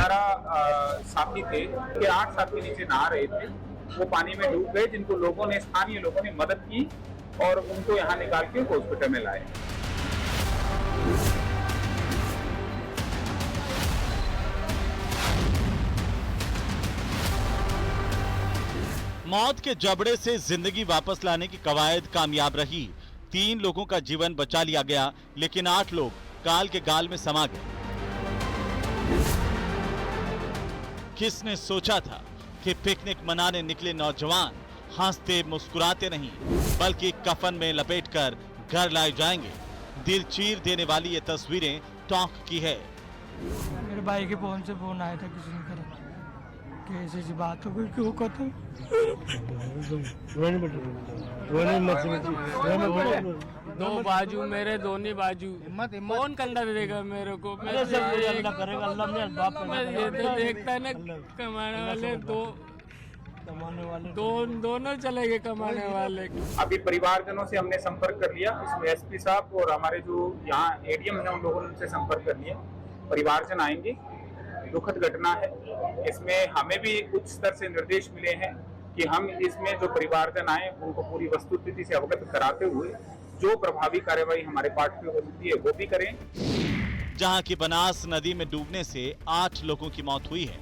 11 साथी थे, के 8 साथी नीचे नहा रहे थे, वो पानी में डूब गए, जिनको स्थानीय लोगों ने मदद की और उनको यहाँ निकाल के हॉस्पिटल में लाए। मौत के जबड़े से जिंदगी वापस लाने की कवायद कामयाब रही। 3 लोगों का जीवन बचा लिया गया, लेकिन 8 लोग काल के गाल में समा गए। किसने सोचा था कि पिकनिक मनाने निकले नौजवान हंसते मुस्कुराते नहीं, बल्कि कफन में लपेटकर घर लाए जाएंगे। दिल चीर देने वाली ये तस्वीरें टॉक की है। मेरे भाई के फोन से फोन आया था, किसी ने करा कि ऐसी बात हो गई, क्यों कहता दो बाजू मेरे, दोनों बाजू कौन कंधा देगा मेरे को? मैं ये तो देखता है ना, कमाने वाले दोनों चले गए कमाने वाले। अभी परिवारजनों से हमने संपर्क कर लिया, इसमें एसपी साहब और हमारे जो यहाँ एडीएम है उन लोगों ने उनसे संपर्क कर लिया। परिवारजन आएंगे। दुखद घटना है, इसमें हमें भी उच्च स्तर से निर्देश मिले हैं कि हम इसमें जो परिवारजन आए उनको पूरी वस्तुस्थिति से अवगत कराते हुए जो प्रभावी कार्यवाही हमारे पार्ट पे हो सकती है वो भी करें। जहां की बनास नदी में डूबने से 8 लोगों की मौत हुई है।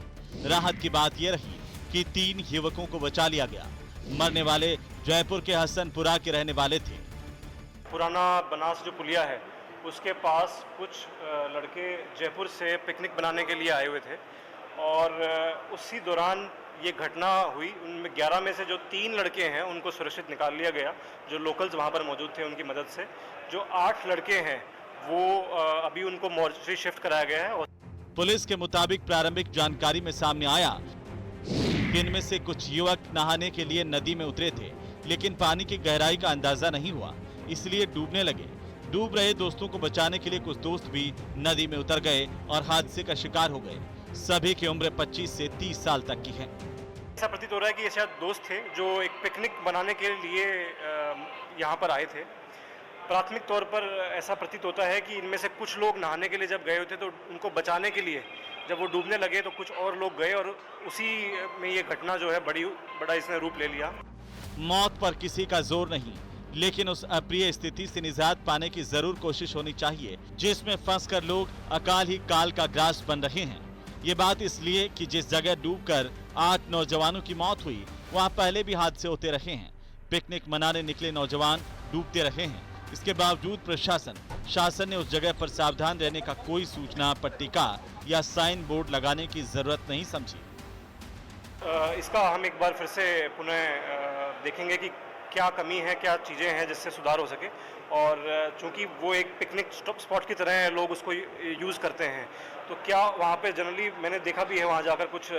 राहत की बात यह रही कि 3 युवकों को बचा लिया गया। मरने वाले जयपुर के हसनपुरा के रहने वाले थे। पुराना बनास जो पुलिया है उसके पास कुछ लड़के जयपुर से पिकनिक बनाने के लिए आए हुए थे और उसी दौरान ये घटना हुई। उनमें 11 में से जो 3 लड़के हैं उनको सुरक्षित निकाल लिया गया, जो लोकल्स वहाँ पर मौजूद थे उनकी मदद से। जो 8 लड़के हैं वो अभी उनको मोर्चरी शिफ्ट कराया गया है। पुलिस के मुताबिक प्रारंभिक जानकारी में सामने आया कि इनमें से कुछ युवक नहाने के लिए नदी में उतरे थे, लेकिन पानी की गहराई का अंदाजा नहीं हुआ, इसलिए डूबने लगे। डूब रहे दोस्तों को बचाने के लिए कुछ दोस्त भी नदी में उतर गए और हादसे का शिकार हो गए। सभी की उम्र 25 से 30 साल तक की है। ऐसा प्रतीत हो रहा है कि ये शायद दोस्त थे जो एक पिकनिक बनाने के लिए यहाँ पर आए थे। प्राथमिक तौर पर ऐसा प्रतीत होता है कि इनमें से कुछ लोग नहाने के लिए जब गए होते तो उनको बचाने के लिए जब वो डूबने लगे तो कुछ और लोग गए और उसी में ये घटना जो है बड़ा इसने रूप ले लिया। मौत पर किसी का जोर नहीं, लेकिन उस अप्रिय स्थिति से निजात पाने की जरूर कोशिश होनी चाहिए जिसमें फंसकर लोग अकाल ही काल का ग्रास बन रहे हैं। ये बात इसलिए कि जिस जगह डूबकर 8 नौजवानों की मौत हुई वहां पहले भी हादसे होते रहे हैं। पिकनिक मनाने निकले नौजवान डूबते रहे हैं। इसके बावजूद शासन ने उस जगह पर सावधान रहने का कोई सूचना पट्टिका या साइन बोर्ड लगाने की जरूरत नहीं समझी। इसका हम एक बार फिर से पुनः देखेंगे कि क्या कमी है, क्या चीज़ें हैं जिससे सुधार हो सके। और चूंकि वो एक पिकनिक स्पॉट की तरह लोग उसको यूज़ करते हैं, तो क्या वहाँ पे जनरली मैंने देखा भी है वहाँ जाकर कुछ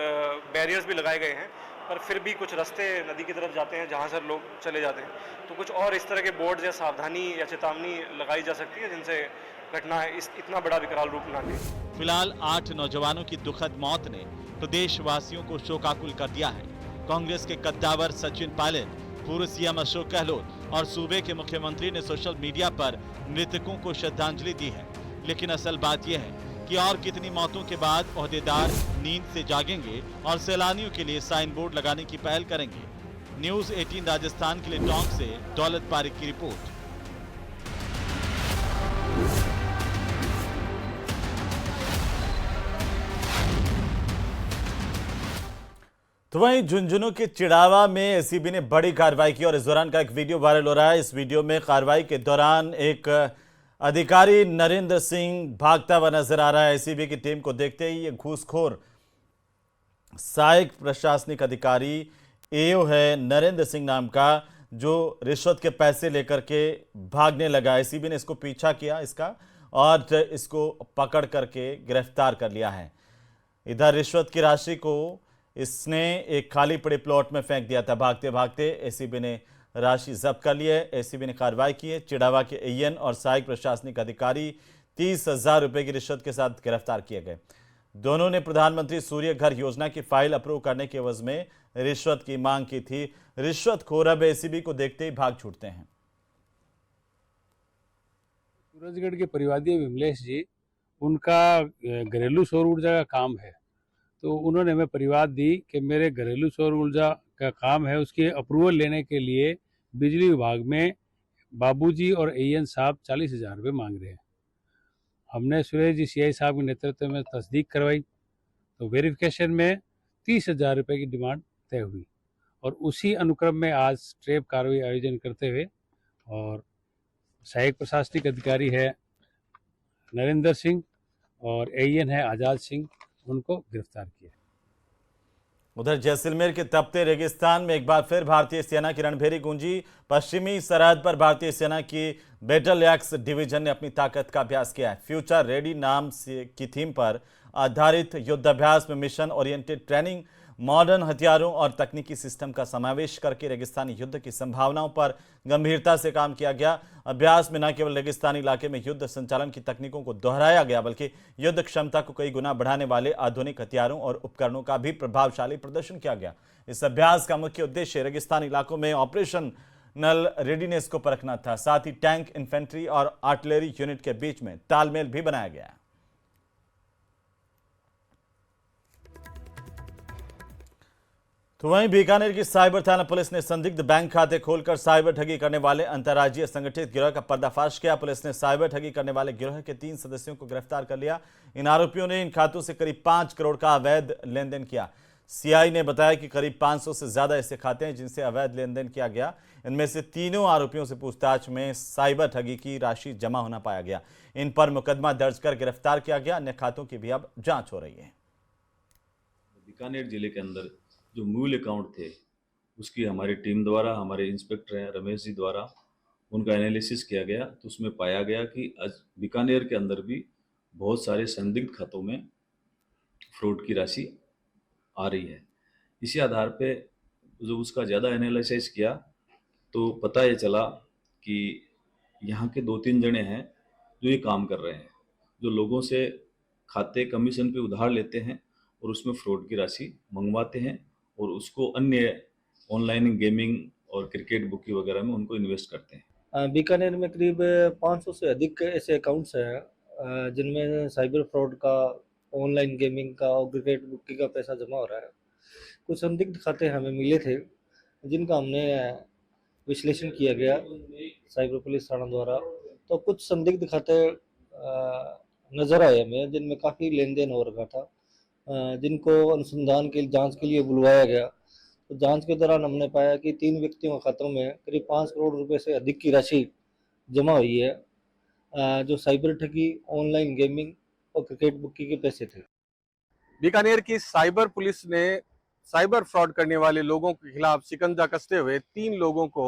बैरियर्स भी लगाए गए हैं, पर फिर भी कुछ रास्ते नदी की तरफ जाते हैं जहाँ से लोग चले जाते हैं। तो कुछ और इस तरह के बोर्ड या सावधानी या चेतावनी लगाई जा सकती है जिनसे घटना इतना बड़ा विकराल रूप ना ले। फिलहाल 8 नौजवानों की दुखद मौत ने प्रदेशवासियों को शोकाकुल कर दिया है। कांग्रेस के कद्दावर सचिन पायलट, पूर्व सीएम अशोक गहलोत और सूबे के मुख्यमंत्री ने सोशल मीडिया पर मृतकों को श्रद्धांजलि दी है। लेकिन असल बात यह है कि और कितनी मौतों के बाद ओहदेदार नींद से जागेंगे और सैलानियों के लिए साइन बोर्ड लगाने की पहल करेंगे। न्यूज़ 18 राजस्थान के लिए टोंक से दौलत पारिक की रिपोर्ट। तो वहीं झुंझुनू के चिड़ावा में एसीबी ने बड़ी कार्रवाई की और इस दौरान का एक वीडियो वायरल हो रहा है। इस वीडियो में कार्रवाई के दौरान एक अधिकारी नरेंद्र सिंह भागता हुआ नजर आ रहा है। एसीबी की टीम को देखते ही ये घूसखोर सहायक प्रशासनिक अधिकारी एओ है नरेंद्र सिंह नाम का, जो रिश्वत के पैसे लेकर के भागने लगा। एसीबी ने इसको पीछा किया और इसको पकड़ करके गिरफ्तार कर लिया है। इधर रिश्वत की राशि को इसने एक खाली पड़े प्लॉट में फेंक दिया था। भागते भागते एसीबी ने राशि जब्त कर ली है। एसीबी ने कार्रवाई की है। चिड़ावा के एएन और सहायक प्रशासनिक अधिकारी 30,000 रुपए की रिश्वत के साथ गिरफ्तार किए गए। दोनों ने प्रधानमंत्री सूर्य घर योजना की फाइल अप्रूव करने के एवज में रिश्वत की मांग की थी। रिश्वतखोर अब एसीबी को देखते ही भाग छूटते हैं। सूरजगढ़ के परिवादी विमलेश जी, उनका घरेलू सौर ऊर्जा का काम है तो उन्होंने हमें परिवाद दी कि मेरे घरेलू सौर ऊर्जा का काम है, उसके अप्रूवल लेने के लिए बिजली विभाग में बाबूजी और एएन साहब 40,000 रुपये मांग रहे हैं। हमने सुरेश जी सीआई साहब के नेतृत्व में तस्दीक करवाई, तो वेरिफिकेशन में 30,000 रुपये की डिमांड तय हुई और उसी अनुक्रम में आज ट्रेप कार्रवाई आयोजन करते हुए और सहायक प्रशासनिक अधिकारी है नरेंद्र सिंह और एएन है आज़ाद सिंह, उनको गिरफ्तार किया। उधर जैसलमेर के तपते रेगिस्तान में एक बार फिर भारतीय सेना की रणभेरी गूंजी। पश्चिमी सरहद पर भारतीय सेना की बैटल एक्स डिवीजन ने अपनी ताकत का अभ्यास किया है। फ्यूचर रेडी नाम की थीम पर आधारित युद्धाभ्यास में मिशन ओरिएंटेड ट्रेनिंग, मॉडर्न हथियारों और तकनीकी सिस्टम का समावेश करके रेगिस्तानी युद्ध की संभावनाओं पर गंभीरता से काम किया गया। अभ्यास में न केवल रेगिस्तानी इलाके में युद्ध संचालन की तकनीकों को दोहराया गया, बल्कि युद्ध क्षमता को कई गुना बढ़ाने वाले आधुनिक हथियारों और उपकरणों का भी प्रभावशाली प्रदर्शन किया गया। इस अभ्यास का मुख्य उद्देश्य रेगिस्तानी इलाकों में ऑपरेशनल रेडीनेस को परखना था। साथ ही टैंक, इन्फेंट्री और आर्टिलरी यूनिट के बीच में तालमेल भी बनाया गया। तो वहीं बीकानेर की साइबर थाना पुलिस ने संदिग्ध बैंक खाते खोलकर साइबर ठगी करने वाले अंतर्राज्यीय संगठित गिरोह का पर्दाफाश किया। पुलिस ने साइबर ठगी करने वाले गिरोह के 3 सदस्यों को गिरफ्तार कर लिया। इन आरोपियों ने इन खातों से करीब 5 करोड़ का अवैध लेन देन किया। सीआई ने बताया कि करीब 500 से ज्यादा ऐसे खाते हैं जिनसे अवैध लेन देन किया गया। इनमें से तीनों आरोपियों से पूछताछ में साइबर ठगी की राशि जमा होना पाया गया। इन पर मुकदमा दर्ज कर गिरफ्तार किया गया। अन्य खातों की भी अब जांच हो रही है। बीकानेर जिले के अंदर जो मूल अकाउंट थे उसकी हमारी टीम द्वारा, हमारे इंस्पेक्टर हैं रमेश जी द्वारा, उनका एनालिसिस किया गया तो उसमें पाया गया कि आज बीकानेर के अंदर भी बहुत सारे संदिग्ध खातों में फ्रॉड की राशि आ रही है। इसी आधार पे जो उसका ज़्यादा एनालिसिस किया तो पता ये चला कि यहाँ के 2-3 जने हैं जो ये काम कर रहे हैं, जो लोगों से खाते कमीशन पे उधार लेते हैं और उसमें फ्रॉड की राशि मंगवाते हैं और उसको अन्य ऑनलाइन गेमिंग और क्रिकेट बुकी वगैरह में उनको इन्वेस्ट करते हैं। बीकानेर में करीब 500 से अधिक ऐसे अकाउंट्स हैं जिनमें साइबर फ्रॉड का, ऑनलाइन गेमिंग का और क्रिकेट बुकी का पैसा जमा हो रहा है। कुछ संदिग्ध खाते हमें मिले थे जिनका हमने विश्लेषण किया गया साइबर पुलिस थाना द्वारा। तो कुछ संदिग्ध खाते नज़र आए हमें जिनमें काफ़ी लेन देन हो रखा था, जिनको अनुसंधान के जांच के लिए बुलवाया गया। तो जांच के दौरान हमने पाया कि 3 व्यक्तियों के खातों में करीब 5 करोड़ रुपए से अधिक की राशि जमा हुई है, जो साइबर ठगी, ऑनलाइन गेमिंग और क्रिकेट बुकी के पैसे थे। बीकानेर की साइबर पुलिस ने साइबर फ्रॉड करने वाले लोगों के खिलाफ शिकंजा कसते हुए 3 लोगों को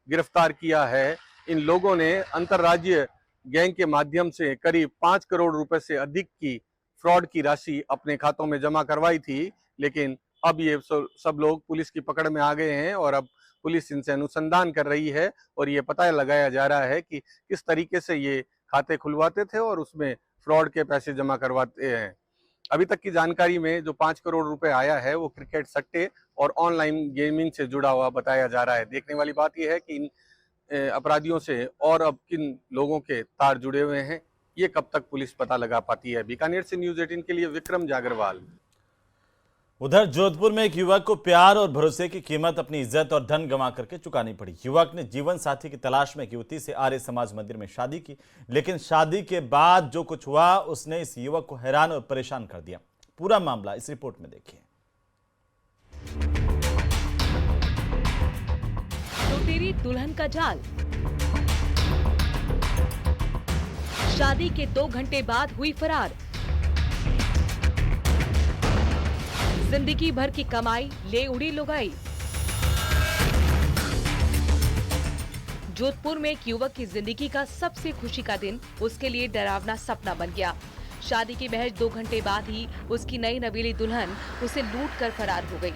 गिरफ्तार किया है। इन लोगों ने अंतर्राज्यीय गैंग के माध्यम से करीब 5 करोड़ रुपए से अधिक की फ्रॉड की राशि अपने खातों में जमा करवाई थी, लेकिन अब ये सब लोग पुलिस की पकड़ में आ गए हैं और अब पुलिस इनसे अनुसंधान कर रही है और ये पता लगाया जा रहा है कि किस तरीके से ये खाते खुलवाते थे और उसमें फ्रॉड के पैसे जमा करवाते हैं। अभी तक की जानकारी में जो 5 करोड़ रुपए आया है वो क्रिकेट सट्टे और ऑनलाइन गेमिंग से जुड़ा हुआ बताया जा रहा है। देखने वाली बात यह है कि इन अपराधियों से और अब किन लोगों के तार जुड़े हुए हैं, ये कब तक पुलिस पता लगा पाती है। बीकानेर से न्यूज़ 18 के लिए विक्रम जागरवाल। उधर जोधपुर में एक युवक को प्यार और भरोसे की कीमत अपनी इज्जत और धन गंवा करके चुकानी पड़ी। युवक ने जीवन साथी की तलाश में एक युवती से आर्य समाज मंदिर में शादी की, लेकिन शादी के बाद जो कुछ हुआ उसने इस युवक को हैरान और परेशान कर दिया। पूरा मामला इस रिपोर्ट में देखिए। लुटेरी दुल्हन का जाल। शादी के 2 घंटे बाद हुई फरार। जिंदगी भर की कमाई ले उड़ी लुगाई। जोधपुर में एक युवक की जिंदगी का सबसे खुशी का दिन उसके लिए डरावना सपना बन गया। शादी की महज 2 घंटे बाद ही उसकी नई नवीली दुल्हन उसे लूट कर फरार हो गई।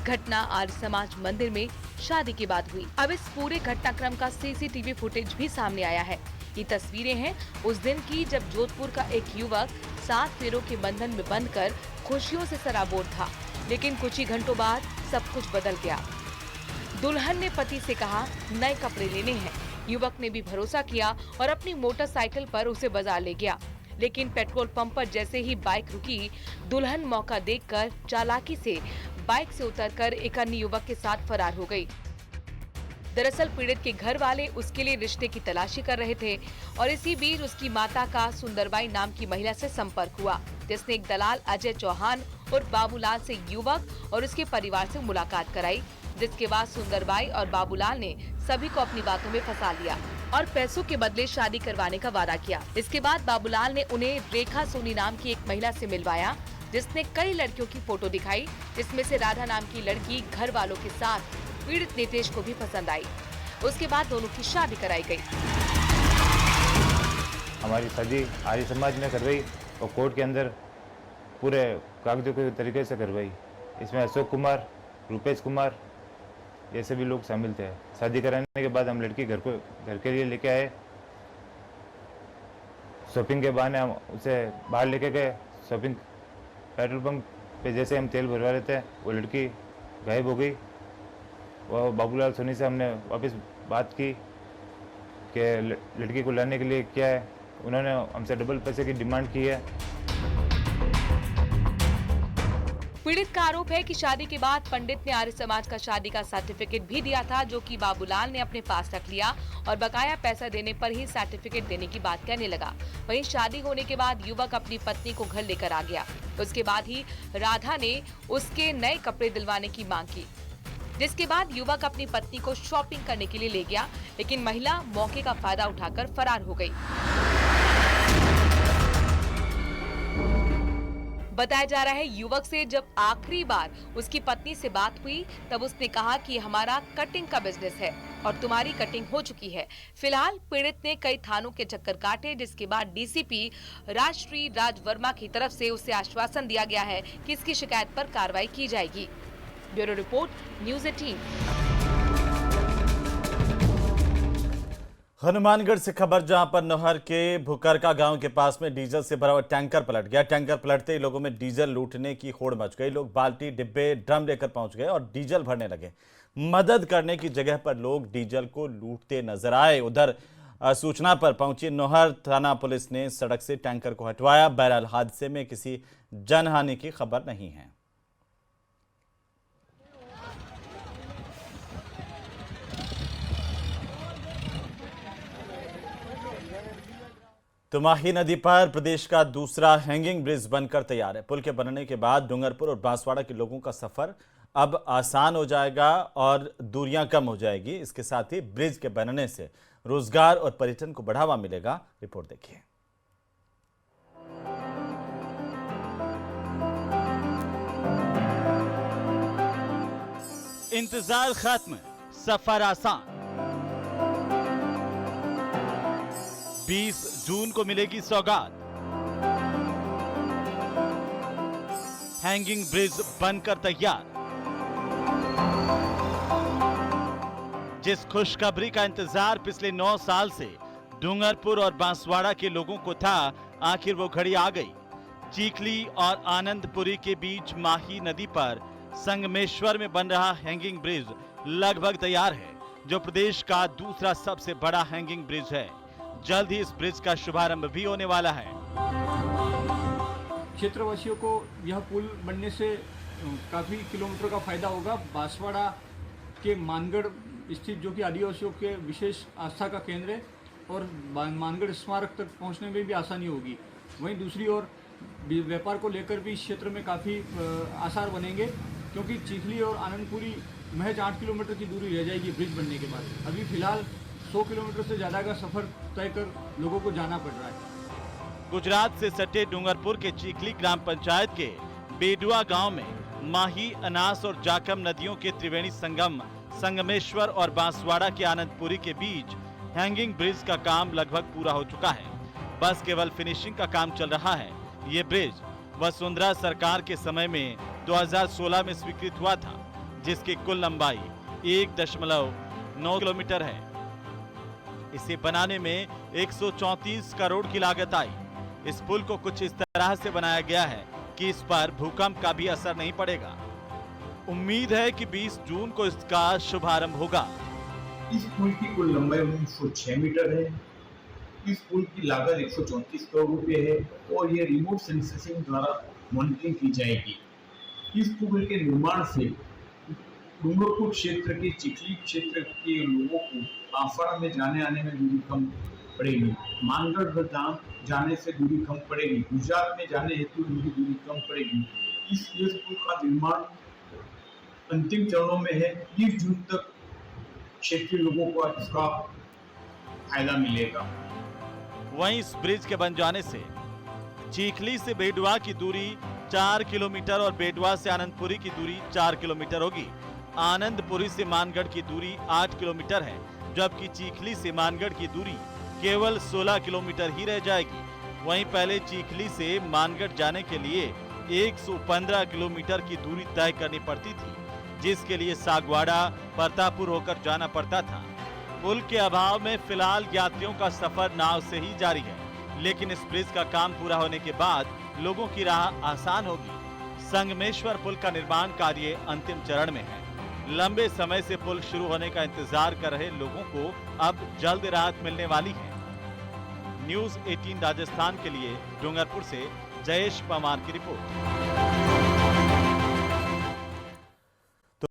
घटना आर्य समाज मंदिर में शादी के बाद हुई। अब इस पूरे घटनाक्रम का सीसीटीवी फुटेज भी सामने आया है। ये तस्वीरें हैं उस दिन की जब जोधपुर का एक युवक 7 फेरों के बंधन में बंधकर खुशियों से सराबोर था, लेकिन कुछ ही घंटों बाद सब कुछ बदल गया। दुल्हन ने पति से कहा नए कपड़े लेने हैं। युवक ने भी भरोसा किया और अपनी मोटरसाइकिल पर उसे बाजार ले गया, लेकिन पेट्रोल पंप पर जैसे ही बाइक रुकी, दुल्हन मौका देखकर चालाकी से बाइक से उतरकर एक अन्य युवक के साथ फरार हो गई। दरअसल पीड़ित के घर वाले उसके लिए रिश्ते की तलाशी कर रहे थे और इसी बीच उसकी माता का सुंदरबाई नाम की महिला से संपर्क हुआ, जिसने एक दलाल अजय चौहान और बाबूलाल से युवक और उसके परिवार से मुलाकात कराई, जिसके बाद सुंदरबाई और बाबूलाल ने सभी को अपनी बातों में फंसा लिया और पैसों के बदले शादी करवाने का वादा किया। इसके बाद बाबूलाल ने उन्हें रेखा सोनी नाम की एक महिला से मिलवाया, जिसने कई लड़कियों की फोटो दिखाई, जिसमें से राधा नाम की लड़की घर वालों के साथ पीड़ित नितेश को भी पसंद आई। उसके बाद दोनों की शादी कराई गई। हमारी शादी आर्य समाज में करवाई और कोर्ट के अंदर पूरे कागजों के तरीके से करवाई। इसमें अशोक कुमार, रूपेश कुमार, ये सभी लोग शामिल थे। शादी कराने के बाद हम लड़की घर के लिए लेके आए। शॉपिंग के बहाने हम उसे बाहर लेके गए। शॉपिंग पेट्रोल पंप पे जैसे हम तेल भरवा रहे थे, वो लड़की गायब हो गई। वो बाबूलाल सोनी से हमने वापस बात की कि लड़की को लाने के लिए क्या है। उन्होंने हमसे डबल पैसे की डिमांड की है। पीड़ित का आरोप है कि शादी के बाद पंडित ने आर्य समाज का शादी का सर्टिफिकेट भी दिया था, जो कि बाबूलाल ने अपने पास रख लिया और बकाया पैसा देने पर ही सर्टिफिकेट देने की बात कहने लगा। वहीं शादी होने के बाद युवक अपनी पत्नी को घर लेकर आ गया। उसके बाद ही राधा ने उसके नए कपड़े दिलवाने की मांग की, जिसके बाद युवक अपनी पत्नी को शॉपिंग करने के लिए ले गया, लेकिन महिला मौके का फायदा उठाकर फरार हो गई। बताया जा रहा है युवक से जब आखिरी बार उसकी पत्नी से बात हुई, तब उसने कहा कि हमारा कटिंग का बिजनेस है और तुम्हारी कटिंग हो चुकी है। फिलहाल पीड़ित ने कई थानों के चक्कर काटे, जिसके बाद डीसीपी राजश्री राज वर्मा की तरफ से उसे आश्वासन दिया गया है कि इसकी शिकायत पर कार्रवाई की जाएगी। Bureau report, news 18। हनुमानगढ़ से खबर, जहां पर नोहर के भुकरका गांव के पास में डीजल से भरा हुआ टैंकर पलट गया। टैंकर पलटते ही लोगों में डीजल लूटने की होड़ मच गई। लोग बाल्टी, डिब्बे, ड्रम लेकर पहुंच गए और डीजल भरने लगे। मदद करने की जगह पर लोग डीजल को लूटते नजर आए। उधर सूचना पर पहुंची नोहर थाना पुलिस ने सड़क से टैंकर को हटवाया। बहरहाल हादसे में किसी जनहानि की खबर नहीं है। तो माही नदी पर प्रदेश का दूसरा हैंगिंग ब्रिज बनकर तैयार है। पुल के बनने के बाद डूंगरपुर और बांसवाड़ा के लोगों का सफर अब आसान हो जाएगा और दूरियां कम हो जाएगी। इसके साथ ही ब्रिज के बनने से रोजगार और पर्यटन को बढ़ावा मिलेगा। रिपोर्ट देखिए। इंतजार खत्म, सफर आसान। 20 जून को मिलेगी सौगात। हैंगिंग ब्रिज बनकर तैयार। जिस खुशखबरी का इंतजार पिछले 9 साल से डूंगरपुर और बांसवाड़ा के लोगों को था, आखिर वो घड़ी आ गई। चीखली और आनंदपुरी के बीच माही नदी पर संगमेश्वर में बन रहा हैंगिंग ब्रिज लगभग तैयार है, जो प्रदेश का दूसरा सबसे बड़ा हैंगिंग ब्रिज है। जल्द ही इस ब्रिज का शुभारंभ भी होने वाला है। क्षेत्रवासियों को यह पुल बनने से काफ़ी किलोमीटर का फायदा होगा। बांसवाड़ा के मानगढ़ स्थित, जो कि आदिवासियों के विशेष आस्था का केंद्र है, और मानगढ़ स्मारक तक पहुंचने में भी आसानी होगी। वहीं दूसरी ओर व्यापार को लेकर भी इस क्षेत्र में काफ़ी आसार बनेंगे, क्योंकि चीखली और आनंदपुरी महज 8 किलोमीटर की दूरी रह जाएगी ब्रिज बनने के बाद। अभी फिलहाल 100 किलोमीटर से ज़्यादा का सफर तय कर लोगों को जाना पड़ रहा है। गुजरात से सटे डूंगरपुर के चीखली ग्राम पंचायत के बेडुआ गांव में माही, अनास और जाखम नदियों के त्रिवेणी संगम संगमेश्वर और बांसवाड़ा के आनंदपुरी के बीच हैंगिंग ब्रिज का काम लगभग पूरा हो चुका है। बस केवल फिनिशिंग का काम चल रहा है। ये ब्रिज वसुंधरा सरकार के समय में 2016 में स्वीकृत हुआ था, जिसकी कुल लंबाई 1.9 किलोमीटर है। इसे बनाने में 134 करोड़ की लागत आई। इस पुल को कुछ इस तरह से बनाया गया है कि इस पर भूकंप का भी असर नहीं पड़ेगा। उम्मीद है कि 20 जून को इसका शुभारंभ होगा। इस पुल की कुल लंबाई 906 मीटर है। इस पुल की लागत 134 करोड़ रुपए है और ये रिमोट सेंसिंग द्वारा मॉनिटरिंग की जाएगी। इस पुल के निर्माण से डूंगरपुर क्षेत्र के चिखली क्षेत्र के लोगों को बांसवाड़ा में जाने आने में दूरी कम पड़ेगी, मानगढ़ जाने से दूरी कम पड़ेगी, गुजरात में जाने हेतु दूरी कम पड़ेगी। इस पुल का निर्माण अंतिम चरणों में है। 30 जून तक क्षेत्रीय लोगों को इसका फायदा मिलेगा। वहीं इस ब्रिज के बन जाने से चीखली से बेडवा की दूरी 4 किलोमीटर और बेडवा से आनंदपुरी की दूरी 4 किलोमीटर होगी। आनंदपुरी से मानगढ़ की दूरी 8 किलोमीटर है, जबकि चीखली से मानगढ़ की दूरी केवल 16 किलोमीटर ही रह जाएगी। वहीं पहले चीखली से मानगढ़ जाने के लिए 115 किलोमीटर की दूरी तय करनी पड़ती थी, जिसके लिए सागवाड़ा परतापुर होकर जाना पड़ता था। पुल के अभाव में फिलहाल यात्रियों का सफर नाव से ही जारी है, लेकिन इस ब्रिज का काम पूरा होने के बाद लोगों की राह आसान होगी। संगमेश्वर पुल का निर्माण कार्य अंतिम चरण में है। लंबे समय से पुल शुरू होने का इंतजार कर रहे लोगों को अब जल्द राहत मिलने वाली है। न्यूज़ 18 राजस्थान के लिए डूंगरपुर से जयेश पवार की रिपोर्ट।